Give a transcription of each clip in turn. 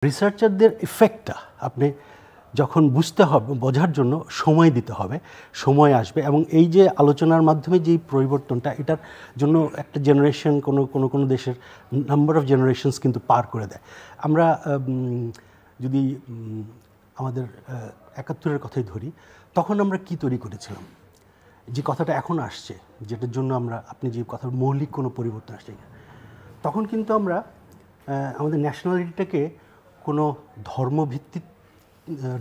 রিসার্চারদের ইফেক্টটা আপনি যখন বুঝতে হবে, বোঝার জন্য সময় দিতে হবে, সময় আসবে এবং এই যে আলোচনার মাধ্যমে যেই পরিবর্তনটা, এটার জন্য একটা জেনারেশন কোনো দেশের নাম্বার অফ জেনারেশনস কিন্তু পার করে দেয়। আমরা যদি আমাদের ৭১-এর কথাই ধরি, তখন আমরা কি তৈরি করেছিলাম, যে কথাটা এখন আসছে, যেটার জন্য আপনি যে কথার মৌলিক কোনো পরিবর্তন আসছে, তখন কিন্তু আমরা আমাদের ন্যাশনালিটিটাকে কোনো ধর্মভিত্তিক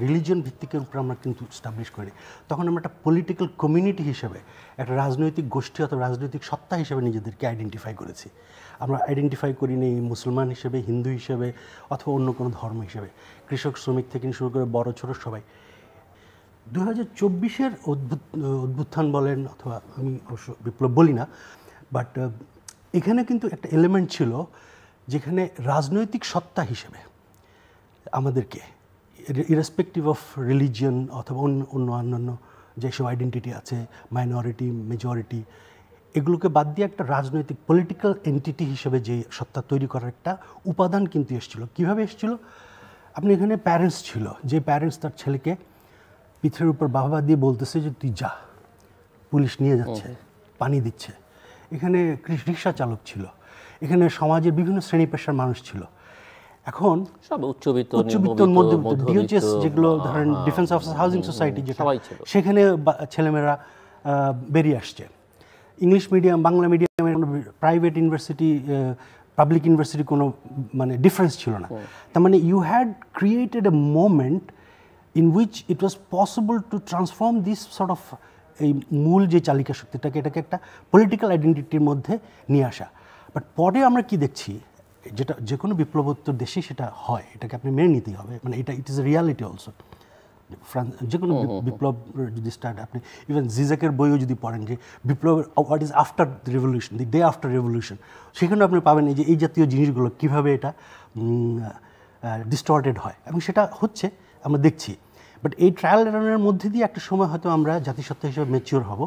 রিলিজিয়ন ভিত্তিকের উপর আমরা কিন্তু স্টাবলিশ করি। তখন আমরা একটা পলিটিক্যাল কমিউনিটি হিসেবে, একটা রাজনৈতিক গোষ্ঠী অথবা রাজনৈতিক সত্তা হিসেবে নিজেদেরকে আইডেন্টিফাই করেছি। আমরা আইডেন্টিফাই করিনি মুসলমান হিসেবে, হিন্দু হিসেবে অথবা অন্য কোনো ধর্ম হিসেবে। কৃষক শ্রমিক থেকে শুরু করে বড় ছোট সবাই। 2024-এর অভ্যুত্থান বলেন, অথবা আমি অবশ্য বিপ্লব বলি না, বাট এখানে কিন্তু একটা এলিমেন্ট ছিল যেখানে রাজনৈতিক সত্তা হিসেবে আমাদেরকে ইরেসপেক্টিভ অফ রিলিজিয়ন অথবা অন্যান্য যেসব আইডেন্টিটি আছে, মাইনরিটি, মেজরিটি, এগুলোকে বাদ দিয়ে একটা রাজনৈতিক পলিটিক্যাল এন্টিটি হিসেবে যে সত্তা তৈরি করার একটা উপাদান কিন্তু এসেছিল। কীভাবে এসেছিল? আপনি এখানে প্যারেন্টস ছিল, যে প্যারেন্টস তার ছেলেকে পিঠের উপর বাবা দিয়ে বলতেছে যে তুই যা, পুলিশ নিয়ে যাচ্ছে, পানি দিচ্ছে। এখানে রিক্সা চালক ছিল, এখানে সমাজের বিভিন্ন শ্রেণী পেশার মানুষ ছিল। এখন সব উচ্চবিত্ত মধ্যবিত্ত ডিওজেস, যেগুলো ধরেন ডিফেন্স অফিসার হাউজিং সোসাইটি, যেটা সেখানে ছেলেমেয়েরা বেরিয়ে আসছে। ইংলিশ মিডিয়াম, বাংলা মিডিয়ামের প্রাইভেট ইউনিভার্সিটি, পাবলিক ইউনিভার্সিটি কোনো মানে ডিফারেন্স ছিল না। তার মানে you had created a moment in which it was possible to transform this sort of, এই মূল যে চালিকা শক্তিটাকে, এটাকে একটা পলিটিক্যাল আইডেন্টিটির মধ্যে নিয়ে আসা। বাট পরে আমরা কি দেখছি, যেটা যে কোনো বিপ্লবোত্তর দেশে সেটা হয়, এটাকে আপনি মেনে নিতেই হবে, মানে এটা it is a reality also. যে কোনো বিপ্লব যদি স্টার্ট, আপনি ইভেন জিজাকের বইও যদি পড়েন, যে বিপ্লব what is after the revolution, the day after revolution, সেখানেও আপনি পাবেন এই যে এই জাতীয় জিনিসগুলো কীভাবে এটা ডিস্টর্টেড হয়, এবং সেটা হচ্ছে আমরা দেখছি। বাট এই ট্রায়াল এররের মধ্যে দিয়ে একটা সময় হয়তো আমরা জাতিসত্তা হিসেবে ম্যাচিওর হব।